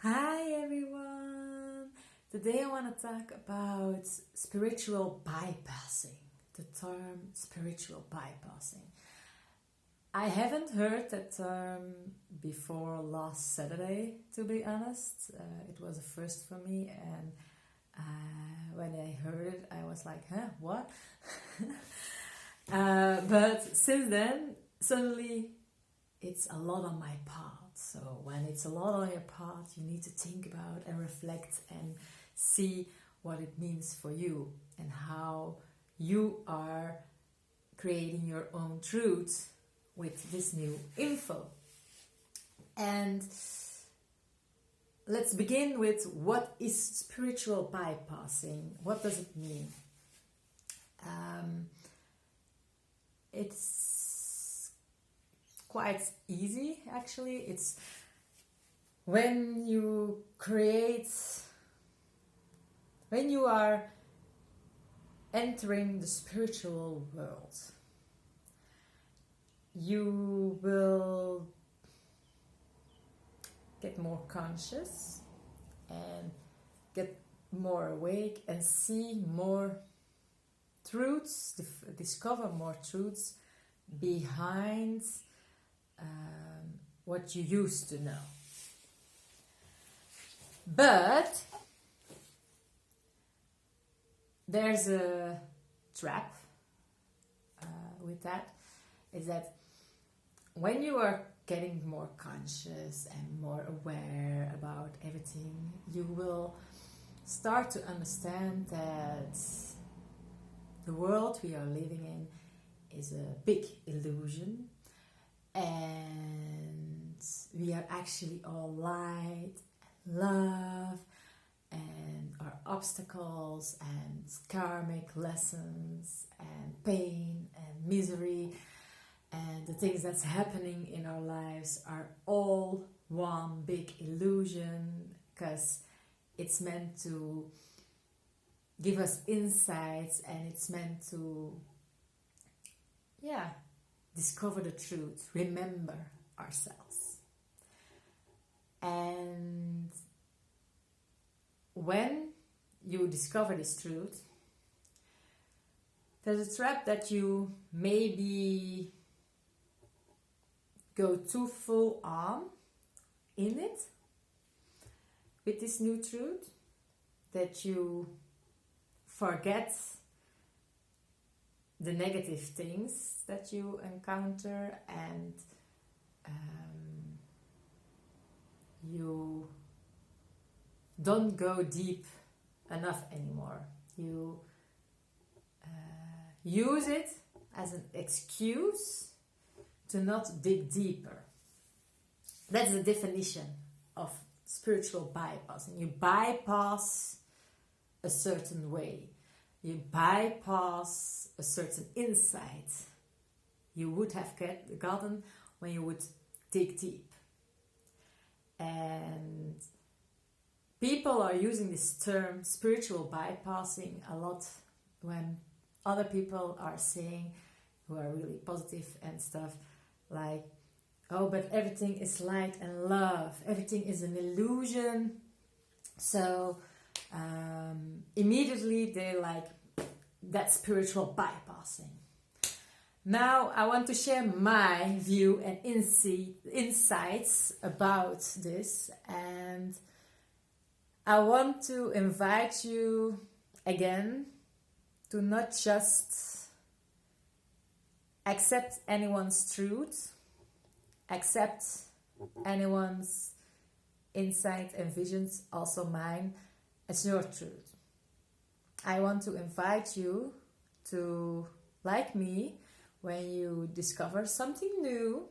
Hi everyone! Today I want to talk about spiritual bypassing. The term spiritual bypassing. I haven't heard that term before last Saturday, to be honest. It was a first for me, and when I heard it, I was like, huh, what? But since then, suddenly it's a lot on my path. So when it's a lot on your path, you need to think about and reflect and see what it means for you and how you are creating your own truth with this new info. And let's begin with what is spiritual bypassing? What does it mean? It's quite easy, actually. It's when you are entering the spiritual world, you will get more conscious and get more awake and see more truths, discover more truths behind what you used to know. But there's a trap with that, is that when you are getting more conscious and more aware about everything, you will start to understand that the world we are living in is a big illusion, and we are actually all light, love, and our obstacles and karmic lessons and pain and misery and the things that's happening in our lives are all one big illusion, because it's meant to give us insights and it's meant to discover the truth, remember ourselves. And when you discover this truth, there's a trap that you maybe go too full on in it with this new truth, that you forget the negative things that you encounter, and you don't go deep enough anymore. You use it as an excuse to not dig deeper. That's the definition of spiritual bypassing. You bypass a certain way. You bypass a certain insight you would have gotten when you would dig deep. And people are using this term spiritual bypassing a lot when other people are saying, who are really positive and stuff, like, oh, but everything is light and love, everything is an illusion. So immediately they're like, that's spiritual bypassing. Now I want to share my view and insights about this, and I want to invite you again to not just accept anyone's truth, accept anyone's insight and visions, also mine, as your truth. I want to invite you to, like me, when you discover something new,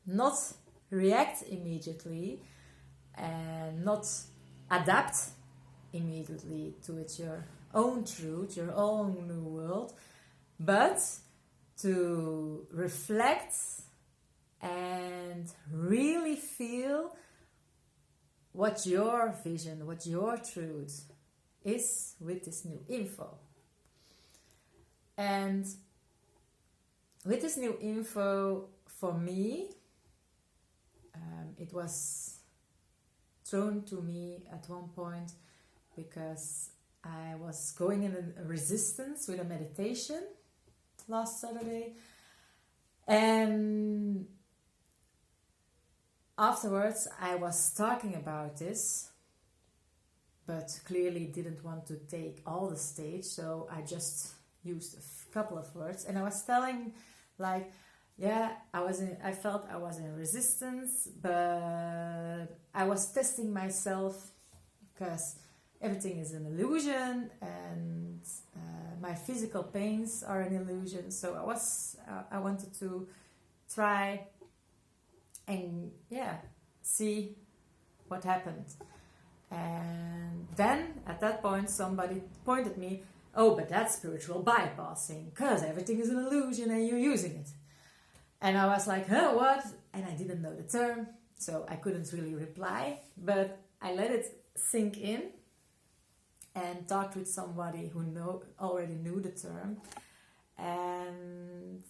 not react immediately and not adapt immediately to it, your own truth, your own new world, but to reflect and really feel what your vision, what your truth is with this new info. And with this new info, for me, it was thrown to me at one point because I was going in a resistance with a meditation last Saturday, and afterwards I was talking about this, but clearly didn't want to take all the stage, so I just used a couple of words, and I was telling, like, yeah, I felt I was in resistance, but I was testing myself because everything is an illusion, and my physical pains are an illusion. So I wanted to try and see what happened. And then at that point, somebody pointed me, oh, but that's spiritual bypassing, because everything is an illusion and you're using it. And I was like, huh, what? And I didn't know the term, so I couldn't really reply, but I let it sink in and talked with somebody who already knew the term. And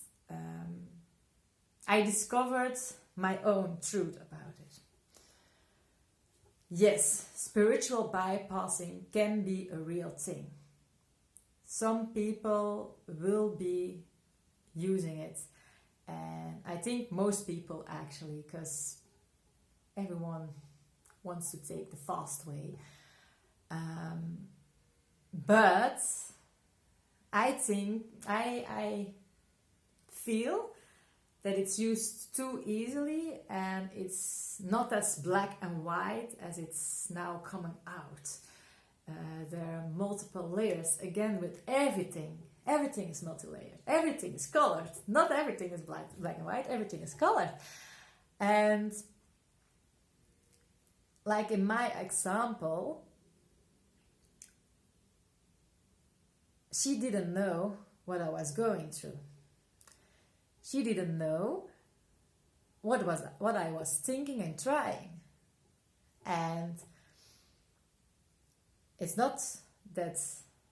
I discovered my own truth about it. Yes, spiritual bypassing can be a real thing. Some people will be using it, and I think most people actually, because everyone wants to take the fast way. But I think I feel that it's used too easily, and it's not as black and white as it's now coming out. There are multiple layers, again, with everything. Everything is multi-layered. Everything is colored. Not everything is black and white. Everything is colored. And like in my example, she didn't know what I was going through. She didn't know what I was thinking and trying. And it's not that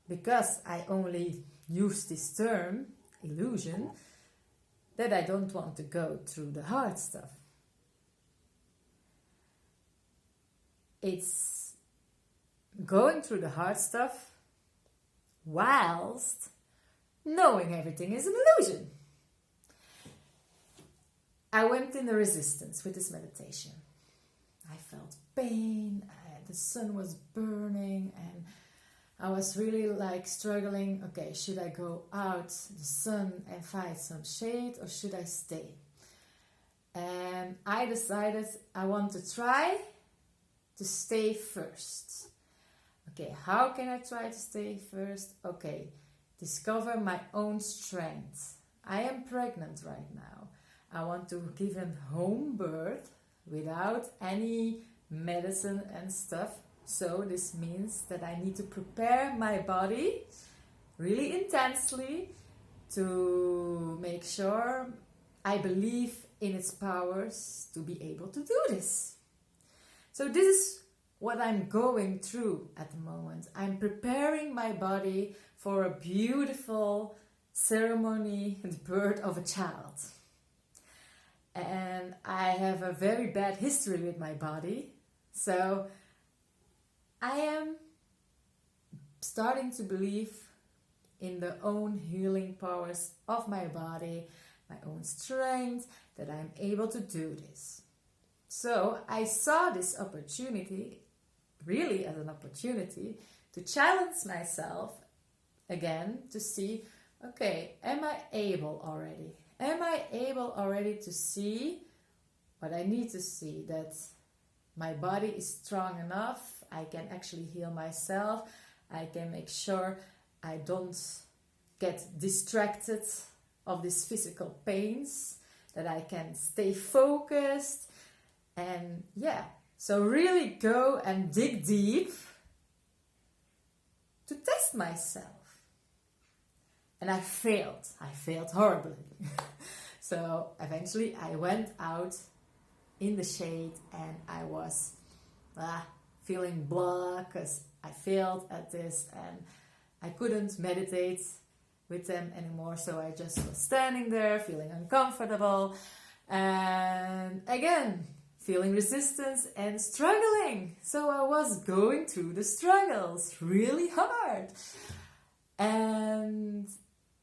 because I only use this term, illusion, that I don't want to go through the hard stuff. It's going through the hard stuff whilst knowing everything is an illusion. I went in the resistance with this meditation. I felt pain, the sun was burning, and I was really like struggling. Okay, should I go out the sun and find some shade, or should I stay? And I decided I want to try to stay first. Okay, how can I try to stay first? Okay, discover my own strength. I am pregnant right now. I want to give a home birth without any medicine and stuff. So this means that I need to prepare my body really intensely to make sure I believe in its powers to be able to do this. So this is what I'm going through at the moment. I'm preparing my body for a beautiful ceremony, the birth of a child. And I have a very bad history with my body. So I am starting to believe in the own healing powers of my body, my own strength, that I'm able to do this. So I saw this opportunity, really as an opportunity, to challenge myself again to see, okay, am I able already? Am I able already to see what I need to see? That my body is strong enough, I can actually heal myself, I can make sure I don't get distracted of these physical pains, that I can stay focused, and so really go and dig deep to test myself. And I failed horribly. So eventually I went out in the shade, and I was feeling blah because I failed at this, and I couldn't meditate with them anymore. So I just was standing there feeling uncomfortable, and again feeling resistance and struggling. So I was going through the struggles really hard. And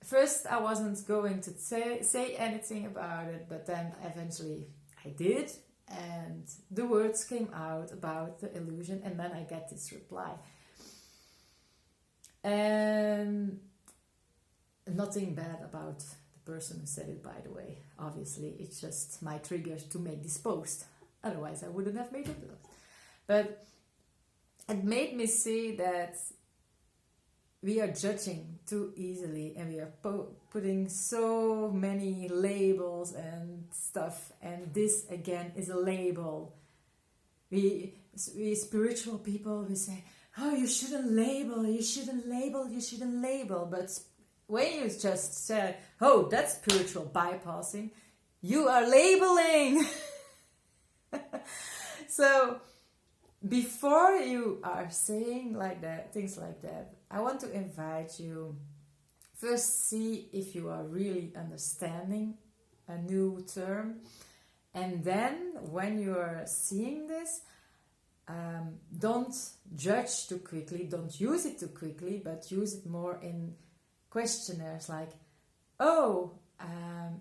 first I wasn't going to say anything about it, but then eventually I did. And the words came out about the illusion, and then I get this reply. And nothing bad about the person who said it, by the way. Obviously, it's just my trigger to make this post. Otherwise, I wouldn't have made it. But it made me see that we are judging too easily, and we are putting so many labels and stuff, and this again is a label. We spiritual people, we say, oh, you shouldn't label, but when you just say, oh, that's spiritual bypassing, you are labeling. So before you are saying like that, things like that, I want to invite you first, see if you are really understanding a new term, and then when you are seeing this, don't judge too quickly, don't use it too quickly, but use it more in questionnaires like, oh,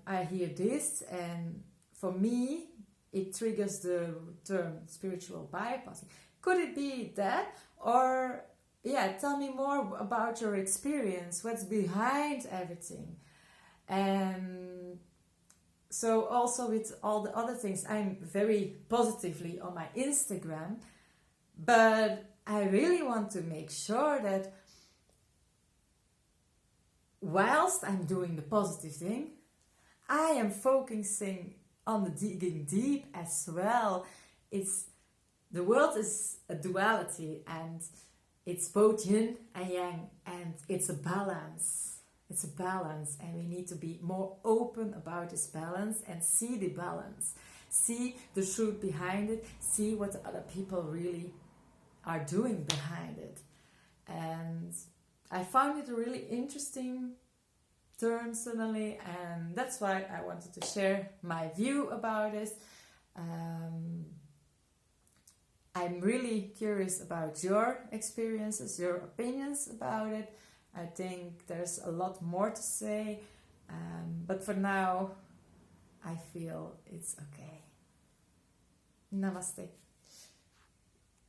I hear this, and for me it triggers the term spiritual bypassing. Could it be that? Or yeah, tell me more about your experience, what's behind everything. And so also with all the other things, I'm very positively on my Instagram, but I really want to make sure that whilst I'm doing the positive thing, I am focusing on the digging deep as well. The world is a duality, and it's both yin and yang, and it's a balance. It's a balance, and we need to be more open about this balance and see the balance. See the truth behind it. See what the other people really are doing behind it. And I found it a really interesting turn suddenly, and that's why I wanted to share my view about it. I'm really curious about your experiences, your opinions about it. I think there's a lot more to say, but for now, I feel it's okay. Namaste.